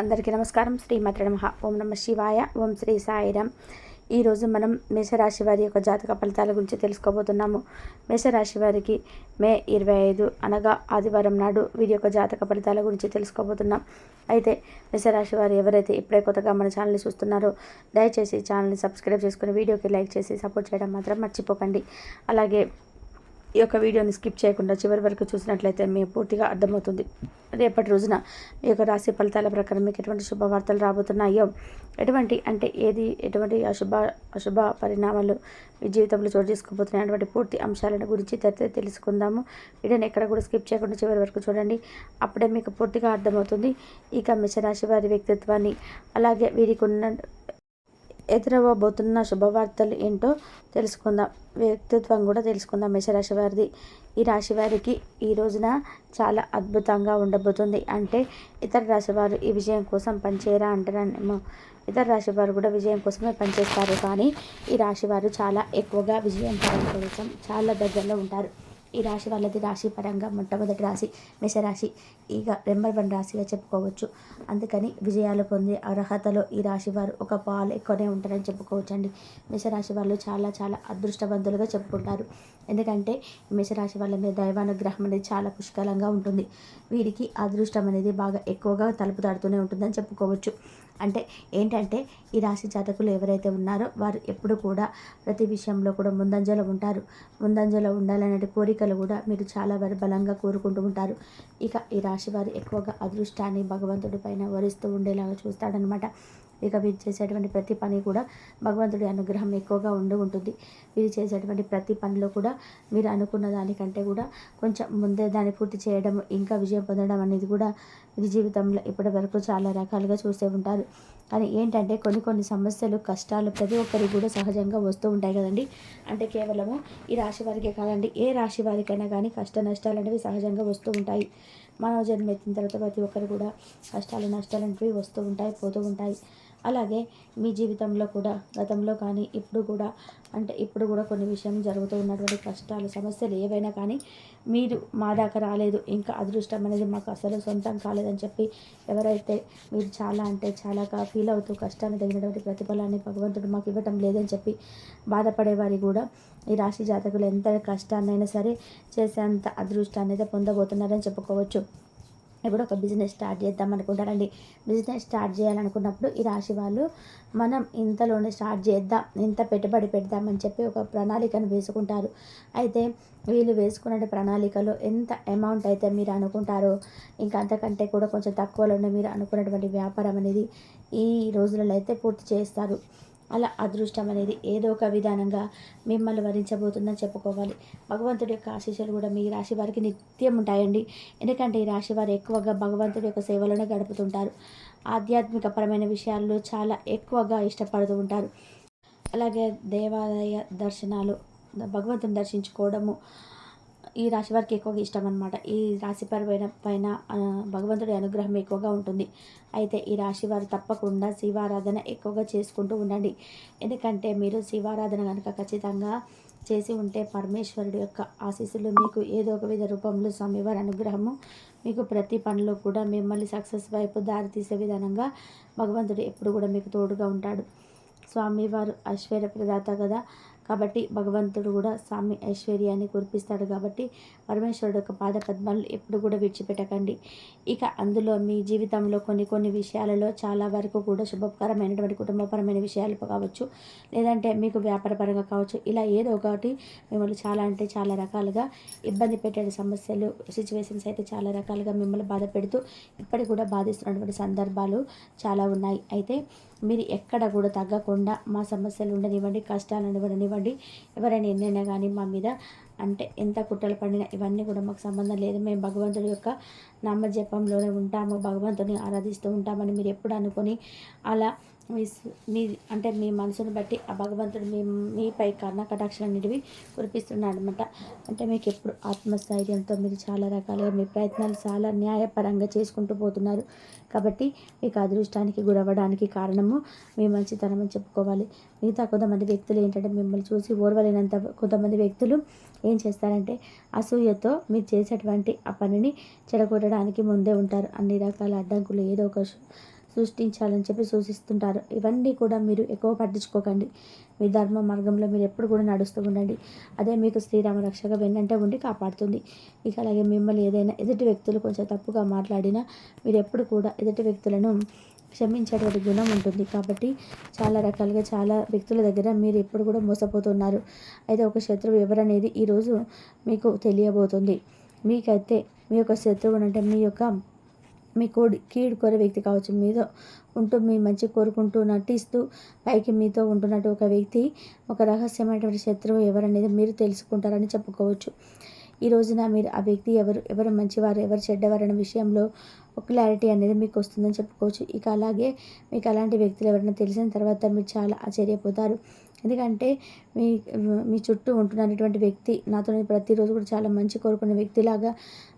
అందరికీ నమస్కారం. శ్రీమాత్రే నమః. ఓం నమః శివాయ. ఓం శ్రీ సాయిరామ్. ఈరోజు మనం మేషరాశి వారి యొక్క జాతక ఫలితాల గురించి తెలుసుకోబోతున్నాము. మేషరాశి వారికి మే 25 అనగా ఆదివారం నాడు వీరి యొక్క జాతక ఫలితాల గురించి తెలుసుకోబోతున్నాం. అయితే మేషరాశి వారు ఎవరైతే ఇప్పుడే కొత్తగా మన ఛానల్ని చూస్తున్నారో దయచేసి ఛానల్ని సబ్స్క్రైబ్ చేసుకుని వీడియోకి లైక్ చేసి సపోర్ట్ చేయడం మాత్రం మర్చిపోకండి. అలాగే ఈ యొక్క వీడియోని స్కిప్ చేయకుండా చివరి వరకు చూసినట్లయితే మీకు పూర్తిగా అర్థమవుతుంది. రేపటి రోజున మీ యొక్క రాశి ఫలితాల ప్రకారం మీకు ఎటువంటి శుభవార్తలు రాబోతున్నాయో, ఎటువంటి అశుభ పరిణామాలు మీ జీవితంలో చోటు చేసుకోబోతున్నాయి అటువంటి పూర్తి అంశాలను గురించి తెలుసుకుందాము. వీడియోని ఎక్కడ కూడా స్కిప్ చేయకుండా చివరి వరకు చూడండి. అప్పుడే మీకు పూర్తిగా అర్థమవుతుంది. ఇక మేషరాశి వారి వ్యక్తిత్వాన్ని, అలాగే వీరికి ఉన్న ఎదురవ్వబోతున్న శుభవార్తలు ఏంటో తెలుసుకుందాం. వ్యక్తిత్వం కూడా తెలుసుకుందాం మేషరాశి వారిది. ఈ రాశి వారికి ఈ రోజున చాలా అద్భుతంగా ఉండబోతుంది. అంటే ఇతర రాశి వారు ఈ విజయం కోసం పనిచేయరా అంటారేమో. ఇతర రాశి వారు కూడా విజయం కోసమే పనిచేస్తారు, కానీ ఈ రాశి వారు చాలా ఎక్కువగా విజయం కోసం చాలా దగ్గరలో ఉంటారు. ఈ రాశి వాళ్ళది రాశి పరంగా మొట్టమొదటి రాశి మేషరాశి, ఇక నెంబర్ 1 రాశిగా చెప్పుకోవచ్చు. అందుకని విజయాలు పొందే అర్హతలో ఈ రాశి వారు ఒక పాలు ఎక్కువనే ఉంటారని చెప్పుకోవచ్చండి. మేషరాశి వాళ్ళు చాలా చాలా అదృష్టవంతులుగా చెప్పుకుంటారు. ఎందుకంటే మేషరాశి వాళ్ళ మీద దైవానుగ్రహం అనేది చాలా పుష్కలంగా ఉంటుంది. వీరికి అదృష్టం అనేది బాగా ఎక్కువగా తలుపు తడుతూనే ఉంటుందని చెప్పుకోవచ్చు. అంటే ఏంటంటే ఈ రాశి జాతకులు ఎవరైతే ఉన్నారో వారు ఎప్పుడు కూడా ప్రతి విషయంలో కూడా ముందంజలో ఉంటారు. ముందంజలో ఉండాలనే కోరికలు కూడా మీరు చాలా బలంగా కోరుకుంటూ ఉంటారు. ఇక ఈ రాశి వారు ఎక్కువగా అదృష్టాన్ని భగవంతుడి పైన వరిస్తూ ఉండేలాగా చూస్తాడనమాట. ఇక వీరు చేసేటువంటి ప్రతి పని కూడా భగవంతుడి అనుగ్రహం ఎక్కువగా ఉంటుంది. వీరు చేసేటువంటి ప్రతి పనిలో కూడా మీరు అనుకున్న దానికంటే కూడా కొంచెం ముందే దాన్ని పూర్తి చేయడం, ఇంకా విజయం పొందడం అనేది కూడా వీరి జీవితంలో ఇప్పటి వరకు చాలా రకాలుగా చూసే ఉంటారు. కానీ ఏంటంటే కొన్ని సమస్యలు, కష్టాలు ప్రతి ఒక్కరికి కూడా సహజంగా వస్తూ ఉంటాయి కదండి. అంటే కేవలము ఈ రాశి వారికే కాదండి, ఏ రాశి వారికైనా కానీ కష్ట నష్టాలు అనేవి సహజంగా వస్తూ ఉంటాయి. మానవ జన్మ ఎత్తిన తర్వాత ప్రతి ఒక్కరు కూడా కష్టాలు నష్టాలు అనేవి వస్తూ ఉంటాయి, పోతూ ఉంటాయి. అలాగే మీ జీవితంలో కూడా గతంలో కానీ ఇప్పుడు కూడా కొన్ని విషయం జరుగుతూ ఉన్నటువంటి కష్టాలు, సమస్యలు ఏవైనా కానీ మీరు మా దాకా రాలేదు, ఇంకా అదృష్టం అనేది మాకు అసలు సొంతం కాలేదని చెప్పి ఎవరైతే మీరు చాలాగా ఫీల్ అవుతూ కష్టాన్ని తగినటువంటి ప్రతిఫలాన్ని భగవంతుడు మాకు ఇవ్వటం లేదని చెప్పి బాధపడేవారి కూడా ఈ రాశి జాతకులు ఎంత కష్టాన్నైనా సరే చేసేంత అదృష్టాన్ని అయితే పొందబోతున్నారని చెప్పుకోవచ్చు. ఇప్పుడు ఒక బిజినెస్ స్టార్ట్ చేద్దాం అనుకుంటారండి. బిజినెస్ స్టార్ట్ చేయాలనుకున్నప్పుడు ఈ రాశి వాళ్ళు మనం ఇంతలోనే స్టార్ట్ చేద్దాం, ఇంత పెట్టుబడి పెడదామని చెప్పి ఒక ప్రణాళికను వేసుకుంటారు. అయితే వీళ్ళు వేసుకునే ప్రణాళికలో ఎంత అమౌంట్ అయితే మీరు అనుకుంటారో, ఇంకా అంతకంటే కూడా కొంచెం తక్కువలోనే మీరు అనుకున్నటువంటి వ్యాపారం అనేది ఈ రోజులలో అయితే పూర్తి చేస్తారు. అలా అదృష్టం అనేది ఏదో ఒక విధానంగా మిమ్మల్ని వరించబోతుందని చెప్పుకోవాలి. భగవంతుడి యొక్క ఆశీస్సులు కూడా మీ రాశి వారికి నిత్యం ఉంటాయండి. ఎందుకంటే ఈ రాశి వారు ఎక్కువగా భగవంతుడి యొక్క సేవలోనే గడుపుతుంటారు. ఆధ్యాత్మికపరమైన విషయాల్లో చాలా ఎక్కువగా ఇష్టపడుతూ ఉంటారు. అలాగే దేవాలయ దర్శనాలు, భగవంతుని దర్శించుకోవడము ఈ రాశి వారికి ఎక్కువగా ఇష్టం అనమాట. ఈ రాశి పైన భగవంతుడి అనుగ్రహం ఎక్కువగా ఉంటుంది. అయితే ఈ రాశి వారు తప్పకుండా శివారాధన ఎక్కువగా చేసుకుంటూ ఉండండి. ఎందుకంటే మీరు శివారాధన కనుక ఖచ్చితంగా చేసి ఉంటే పరమేశ్వరుడు యొక్క ఆశీస్సులు మీకు ఏదో ఒక విధ రూపంలో స్వామివారి అనుగ్రహము మీకు ప్రతి పనిలో కూడా మిమ్మల్ని సక్సెస్ వైపు దారి తీసే విధానంగా భగవంతుడు ఎప్పుడు కూడా మీకు తోడుగా ఉంటాడు. స్వామివారు ఐశ్వర్య ప్రదాత కదా, కాబట్టి భగవంతుడు కూడా స్వామి ఐశ్వర్యాన్ని కురిపిస్తాడు. కాబట్టి పరమేశ్వరుడు యొక్క పాద పద్మాలు ఎప్పుడు కూడా విడిచిపెట్టకండి. ఇక అందులో మీ జీవితంలో కొన్ని విషయాలలో చాలా వరకు కూడా శుభకరమైనటువంటి కుటుంబపరమైన విషయాలు కావచ్చు, లేదంటే మీకు వ్యాపారపరంగా కావచ్చు, ఇలా ఏదో ఒకటి మిమ్మల్ని చాలా రకాలుగా ఇబ్బంది పెట్టే సమస్యలు, సిచ్యువేషన్స్ అయితే చాలా రకాలుగా మిమ్మల్ని బాధ పెడుతూ ఇప్పటికి కూడా బాధిస్తున్నటువంటి సందర్భాలు చాలా ఉన్నాయి. అయితే మీరు ఎక్కడ కూడా తగ్గకుండా మా సమస్యలు ఉండనివ్వండి, కష్టాలను ఉండనివ్వండి, ఎవరైనా ఎన్నైనా కానీ మా మీద అంటే ఎంత కుట్రలు పడినా ఇవన్నీ కూడా మాకు సంబంధం లేదు, మేము భగవంతుడి యొక్క నామజపంలోనే ఉంటాము, భగవంతుని ఆరాధిస్తూ ఉంటామని మీరు ఎప్పుడు అనుకొని అలా మీ మనసును బట్టి ఆ భగవంతుడు మీపై కటాక్షాలు అనేటివి కురిపిస్తున్నాడు అనమాట. అంటే మీకు ఎప్పుడు ఆత్మస్థైర్యంతో మీరు చాలా రకాలుగా మీ ప్రయత్నాలు చాలా న్యాయపరంగా చేసుకుంటూ పోతున్నారు. కాబట్టి మీకు అదృష్టానికి గురవ్వడానికి కారణము మీ మంచితనం అని చెప్పుకోవాలి. మిగతా కొంతమంది వ్యక్తులు ఏంటంటే మిమ్మల్ని చూసి ఓర్వలేనంత కొంతమంది వ్యక్తులు ఏం చేస్తారంటే అసూయతో మీరు చేసేటువంటి ఆ పనిని చెడగొట్టడానికి ముందే ఉంటారు. అన్ని రకాల అడ్డంకులు ఏదో ఒక సృష్టించాలని చెప్పి సూచిస్తుంటారు. ఇవన్నీ కూడా మీరు ఎక్కువ పట్టించుకోకండి. మీ ధర్మ మార్గంలో మీరు ఎప్పుడు కూడా నడుస్తూ ఉండండి. అదే మీకు శ్రీరామ రక్షగా వెన్నంటే ఉండి కాపాడుతుంది. ఇక అలాగే మిమ్మల్ని ఏదైనా ఎదుటి వ్యక్తులు కొంచెం తప్పుగా మాట్లాడినా మీరు ఎప్పుడు కూడా ఎదుటి వ్యక్తులను క్షమించేటువంటి గుణం ఉంటుంది. కాబట్టి చాలా రకాలుగా చాలా వ్యక్తుల దగ్గర మీరు ఎప్పుడు కూడా మోసపోతున్నారు. అయితే ఒక శత్రువు ఎవరనేది ఈరోజు మీకు తెలియబోతుంది. మీకైతే మీ యొక్క శత్రువు అంటే మీ కీడు కోరే వ్యక్తి కావచ్చు. మీతో ఉంటూ మీ మంచి కోరుకుంటూ నటిస్తూ పైకి మీతో ఉంటున్నట్టు ఒక వ్యక్తి, ఒక రహస్యమైనటువంటి శత్రువు ఎవరనేది మీరు తెలుసుకుంటారని చెప్పుకోవచ్చు. ఈ రోజున మీరు ఆ వ్యక్తి ఎవరు మంచివారు, ఎవరు చెడ్డవారు అనే విషయంలో ఒక క్లారిటీ అనేది మీకు వస్తుందని చెప్పుకోవచ్చు. ఇక అలాగే మీకు అలాంటి వ్యక్తులు ఎవరైనా తెలిసిన తర్వాత మీరు చాలా ఆశ్చర్యపోతారు. ఎందుకంటే మీ మీ చుట్టూ ఉంటున్నటువంటి వ్యక్తి నాతో ప్రతిరోజు కూడా చాలా మంచి కోరుకునే వ్యక్తిలాగా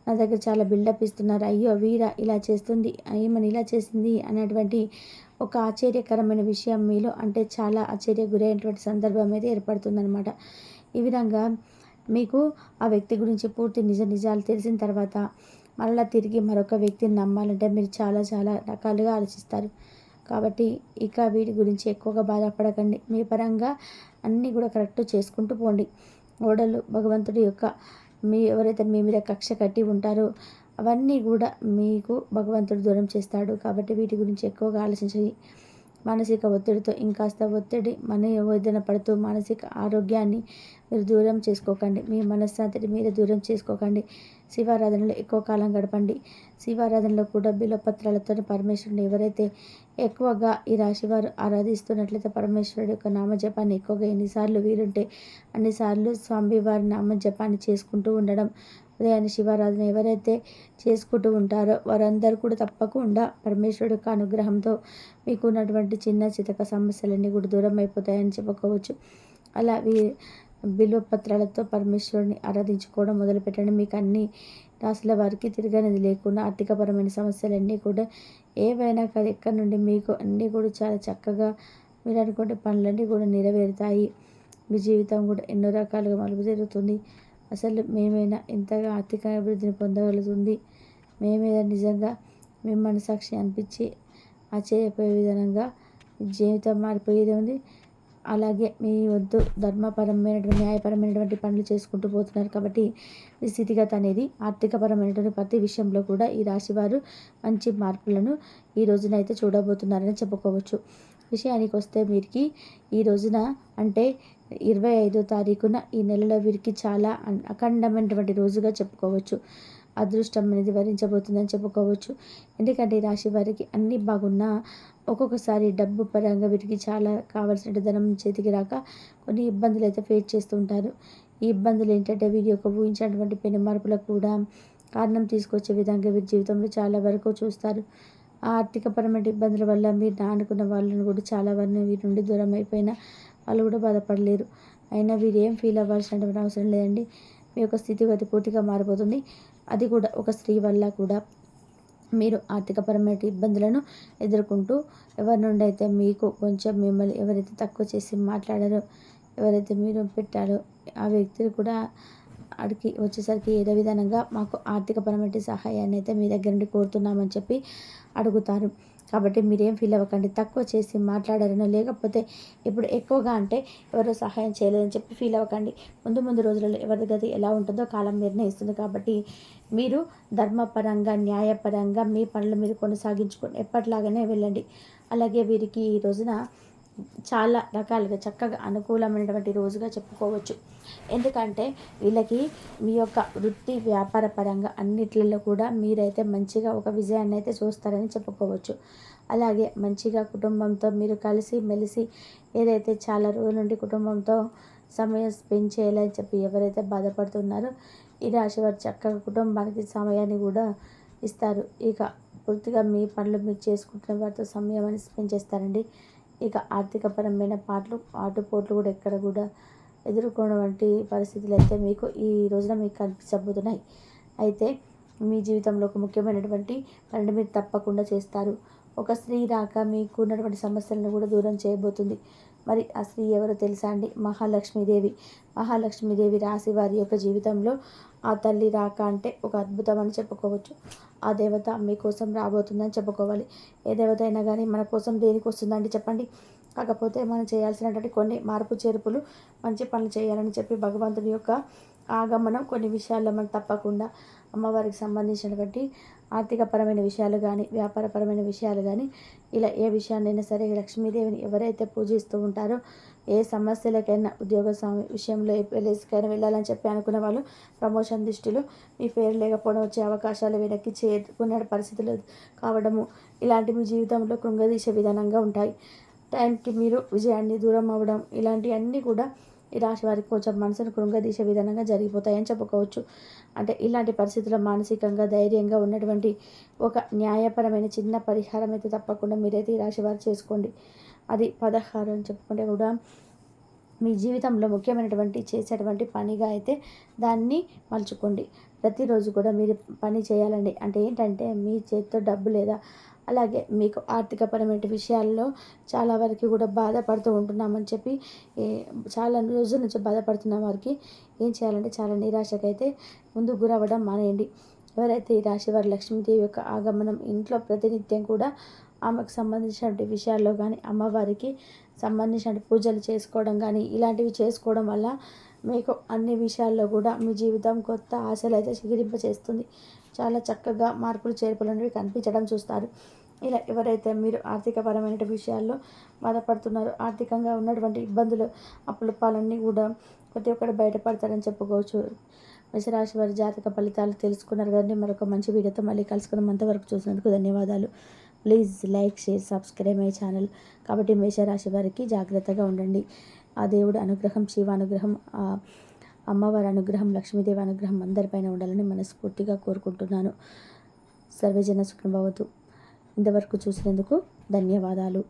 నా దగ్గర చాలా బిల్డప్ ఇస్తున్నారు. అయ్యో వీరా ఇలా చేస్తుంది, ఏమని ఇలా చేసింది అనేటువంటి ఒక ఆశ్చర్యకరమైన విషయం మీలో అంటే చాలా గురైనటువంటి సందర్భం అయితే ఏర్పడుతుందన్నమాట. ఈ విధంగా మీకు ఆ వ్యక్తి గురించి పూర్తి నిజాలు తెలిసిన తర్వాత మరలా తిరిగి మరొక వ్యక్తిని నమ్మాలంటే మీరు చాలా రకాలుగా ఆలోచిస్తారు. కాబట్టి ఇక వీటి గురించి ఎక్కువగా బాధపడకండి. మీ పరంగా అన్నీ కూడా కరెక్ట్ చేసుకుంటూ పోండి. ఓడలు భగవంతుడి యొక్క ఎవరైతే మీ మీద కక్ష కట్టి ఉంటారో అవన్నీ కూడా మీకు భగవంతుడు దూరం చేస్తాడు. కాబట్టి వీటి గురించి ఎక్కువగా ఆలోచించి మానసిక ఒత్తిడితో ఇంకాస్త ఒత్తిడి ఏదైనా పడుతూ మానసిక ఆరోగ్యాన్ని మీరు దూరం చేసుకోకండి. మీ మనశ్శాంతిని మీరే దూరం చేసుకోకండి. శివారాధనలో ఎక్కువ కాలం గడపండి. శివారాధనలో కూడా బిల్వపత్రాలతో పరమేశ్వరుని ఎవరైతే ఎక్కువగా ఈ రాశివారు ఆరాధిస్తున్నట్లయితే పరమేశ్వరుడు యొక్క నామజపాన్ని ఎక్కువగా ఎన్నిసార్లు వీలుంటే అన్నిసార్లు స్వామివారి నామజపాన్ని చేసుకుంటూ ఉండడం. ఉదయాన్నే శివారాధన ఎవరైతే చేసుకుంటూ ఉంటారో వారందరూ కూడా తప్పకుండా పరమేశ్వరుడు యొక్క అనుగ్రహంతో మీకు ఉన్నటువంటి చిన్న చితక సమస్యలన్నీ కూడా దూరం అయిపోతాయని చెప్పుకోవచ్చు. అలా బిల్వపత్రాలతో పరమేశ్వరుని ఆరాధించుకోవడం మొదలుపెట్టండి. మీకు అన్ని రాశుల వారికి తిరగనిది లేకుండా ఆర్థికపరమైన సమస్యలన్నీ కూడా ఏవైనా కానీ ఎక్కడి నుండి మీకు అన్నీ కూడా చాలా చక్కగా మీరు అనుకునే పనులన్నీ కూడా నెరవేరుతాయి. మీ జీవితం కూడా ఎన్నో రకాలుగా మలుపు జరుగుతుంది. అసలు మేమైనా ఇంతగా ఆర్థిక అభివృద్ధిని పొందగలుగుతుంది, మేమేదా నిజంగా మీ మనసాక్షి అనిపించి ఆశ్చర్యపోయే విధంగా జీవితం మారిపోయేది ఉంది. అలాగే మీ వద్దు ధర్మపరమైనటువంటి న్యాయపరమైనటువంటి పనులు చేసుకుంటూ పోతున్నారు. కాబట్టి మీ స్థితిగత అనేది ఆర్థికపరమైనటువంటి ప్రతి విషయంలో కూడా ఈ రాశివారు మంచి మార్పులను ఈ రోజున అయితే చూడబోతున్నారని చెప్పుకోవచ్చు. విషయానికి వస్తే వీరికి ఈ రోజున అంటే 25వ తారీఖున ఈ నెలలో వీరికి చాలా అఖండమైనటువంటి రోజుగా చెప్పుకోవచ్చు. అదృష్టం అనేది వరించబోతుందని చెప్పుకోవచ్చు. ఎందుకంటే ఈ రాశి వారికి అన్నీ బాగున్నా ఒక్కొక్కసారి డబ్బు పరంగా వీరికి చాలా కావాల్సిన ధనం చేతికి రాక కొన్ని ఇబ్బందులు అయితే ఫేస్ చేస్తూ ఉంటారు. ఈ ఇబ్బందులు ఏంటంటే వీరి యొక్క ఊహించినటువంటి పెను మార్పులకు కూడా కారణం తీసుకొచ్చే విధంగా వీరి జీవితంలో చాలా వరకు చూస్తారు. ఆ ఆర్థికపరమైన ఇబ్బందుల వల్ల మీరు అనుకున్న వాళ్ళని కూడా చాలా వరకు వీరి నుండి దూరం అయిపోయినా వాళ్ళు కూడా బాధపడలేరు. అయినా వీరు ఏం ఫీల్ అవ్వాల్సినటువంటి అవసరం లేదండి. మీ యొక్క స్థితిగతి పూర్తిగా మారిపోతుంది. అది కూడా ఒక స్త్రీ వల్ల కూడా మీరు ఆర్థికపరమైన ఇబ్బందులను ఎదుర్కొంటూ ఎవరి నుండి అయితే మీకు కొంచెం మిమ్మల్ని ఎవరైతే తక్కువ చేసి మాట్లాడారో, ఎవరైతే మీరు పెట్టారో ఆ వ్యక్తులు కూడా అడిగి వచ్చేసరికి ఏదో విధంగా మాకు ఆర్థికపరమైన సహాయాన్ని అయితే మీ దగ్గర నుండి కోరుతున్నామని చెప్పి అడుగుతారు. కాబట్టి మీరేం ఫీల్ అవ్వకండి. తక్కువ చేసి మాట్లాడారనో లేకపోతే ఇప్పుడు ఎక్కువగా అంటే ఎవరో సహాయం చేయలేదని చెప్పి ఫీల్ అవ్వకండి. ముందు రోజులలో ఎవరి గది ఎలా ఉంటుందో కాలం నిర్ణయిస్తుంది. కాబట్టి మీరు ధర్మపరంగా న్యాయపరంగా మీ పనులు మీరు కొనసాగించుకొని ఎప్పటిలాగానే వెళ్ళండి. అలాగే వీరికి ఈ రోజున చాలా రకాలుగా చక్కగా అనుకూలమైనటువంటి రోజుగా చెప్పుకోవచ్చు. ఎందుకంటే వీళ్ళకి మీ యొక్క వృత్తి వ్యాపార పరంగా అన్నిట్లలో కూడా మీరైతే మంచిగా ఒక విజయాన్ని అయితే చూస్తారని చెప్పుకోవచ్చు. అలాగే మంచిగా కుటుంబంతో మీరు కలిసి మెలిసి ఏదైతే చాలా రోజుల నుండి కుటుంబంతో సమయం స్పెండ్ చేయాలని చెప్పి ఎవరైతే బాధపడుతున్నారో ఈ రాశి వారు చక్కగా కుటుంబానికి సమయాన్ని కూడా ఇస్తారు. ఇక పూర్తిగా మీ పనులు మీరు చేసుకుంటున్న వారితో సమయం అని స్పెండ్ చేస్తారండి. ఇక ఆర్థికపరమైన ఆటుపోట్లు కూడా ఎక్కడ కూడా ఎదుర్కోవడం వంటి పరిస్థితులు అయితే మీకు ఈ రోజున మీకు కనిపించబోతున్నాయి. అయితే మీ జీవితంలో ఒక ముఖ్యమైనటువంటి పనిని మీరు తప్పకుండా చేస్తారు. ఒక స్త్రీ రాక మీకు ఉన్నటువంటి సమస్యలను కూడా దూరం చేయబోతుంది. మరి ఆ స్త్రీ ఎవరో తెలుసా అండి? మహాలక్ష్మీదేవి. మహాలక్ష్మీదేవి రాశి వారి యొక్క జీవితంలో ఆ తల్లి రాక అంటే ఒక అద్భుతం అని చెప్పుకోవచ్చు. ఆ దేవత మీకోసం రాబోతుందని చెప్పుకోవాలి. ఏ దేవత అయినా కానీ మన కోసం దేనికి వస్తుందండి చెప్పండి? కాకపోతే మనం చేయాల్సినటువంటి కొన్ని మార్పు చేర్పులు, మంచి పనులు చేయాలని చెప్పి భగవంతుని యొక్క ఆగమనం కొన్ని విషయాల్లో మనం తప్పకుండా అమ్మవారికి సంబంధించినటువంటి ఆర్థికపరమైన విషయాలు కానీ, వ్యాపారపరమైన విషయాలు కానీ, ఇలా ఏ విషయాన్నైనా సరే లక్ష్మీదేవిని ఎవరైతే పూజిస్తూ ఉంటారో, ఏ సమస్యలకైనా ఉద్యోగ విషయంలో ఏ ప్లేస్కైనా వెళ్ళాలని చెప్పి అనుకున్న వాళ్ళు ప్రమోషన్ దృష్టిలో మీ పేరు లేకపోవడం, వచ్చే అవకాశాలు వెనక్కి చేరుకునే పరిస్థితులు కావడము, ఇలాంటి మీ జీవితంలో కృంగదీసే విధానంగా ఉంటాయి. టైంకి మీరు విజయాన్ని దూరం అవ్వడం, ఇలాంటివన్నీ కూడా ఈ రాశి వారికి కొంచెం మనసును కృంగదీసే విధానంగా జరిగిపోతాయని చెప్పుకోవచ్చు. అంటే ఇలాంటి పరిస్థితుల్లో మానసికంగా ధైర్యంగా ఉన్నటువంటి ఒక న్యాయపరమైన చిన్న పరిహారం అయితే తప్పకుండా మీరైతే ఈ రాశి వారు చేసుకోండి. అది 16 అని చెప్పుకుంటే కూడా మీ జీవితంలో ముఖ్యమైనటువంటి చేసేటువంటి పనిగా అయితే దాన్ని మలుచుకోండి. ప్రతిరోజు కూడా మీరు పని చేయాలండి. అంటే ఏంటంటే మీ చేతితో డబ్బు లేదా అలాగే మీకు ఆర్థికపరమైన విషయాల్లో చాలా వరకు కూడా బాధపడుతూ ఉంటున్నామని చెప్పి చాలా రోజుల నుంచి బాధపడుతున్న వారికి ఏం చేయాలంటే చాలా నిరాశకైతే ముందు గురవ్వడం మానేయండి. ఎవరైతే ఈ రాశి వారు లక్ష్మీదేవి యొక్క ఆగమనం ఇంట్లో ప్రతినిత్యం కూడా ఆమెకు సంబంధించినటువంటి విషయాల్లో కానీ, అమ్మవారికి సంబంధించిన పూజలు చేసుకోవడం కానీ, ఇలాంటివి చేసుకోవడం వల్ల మీకు అన్ని విషయాల్లో కూడా మీ జీవితం కొత్త ఆశలు అయితే చిగురింపచేస్తుంది. చాలా చక్కగా మార్పులు చేర్పులు అనేవి కనిపించడం చూస్తారు. ఇలా ఎవరైతే మీరు ఆర్థికపరమైన విషయాల్లో బాధపడుతున్నారో, ఆర్థికంగా ఉన్నటువంటి ఇబ్బందులు, అప్పులపాలన్నీ కూడా ప్రతి ఒక్కరు బయటపడతారని చెప్పుకోవచ్చు. మేషరాశి వారి జాతక ఫలితాలు తెలుసుకున్నారు కదండి. మరొక మంచి వీడియోతో మళ్ళీ కలుసుకుందాం. అంతవరకు చూసినందుకు ధన్యవాదాలు. Please like, share, subscribe my channel. కాబట్టి మేషరాశి వారికి జాగ్రత్తగా ఉండండి. ఆ దేవుడి అనుగ్రహం, శివ అనుగ్రహం, అమ్మవారి అనుగ్రహం, లక్ష్మీదేవి అనుగ్రహం అందరిపైన ఉండాలని మనస్ఫూర్తిగా కోరుకుంటున్నాను. సర్వేజన సుఖినో భవంతు. ఇంతవరకు చూసినందుకు ధన్యవాదాలు.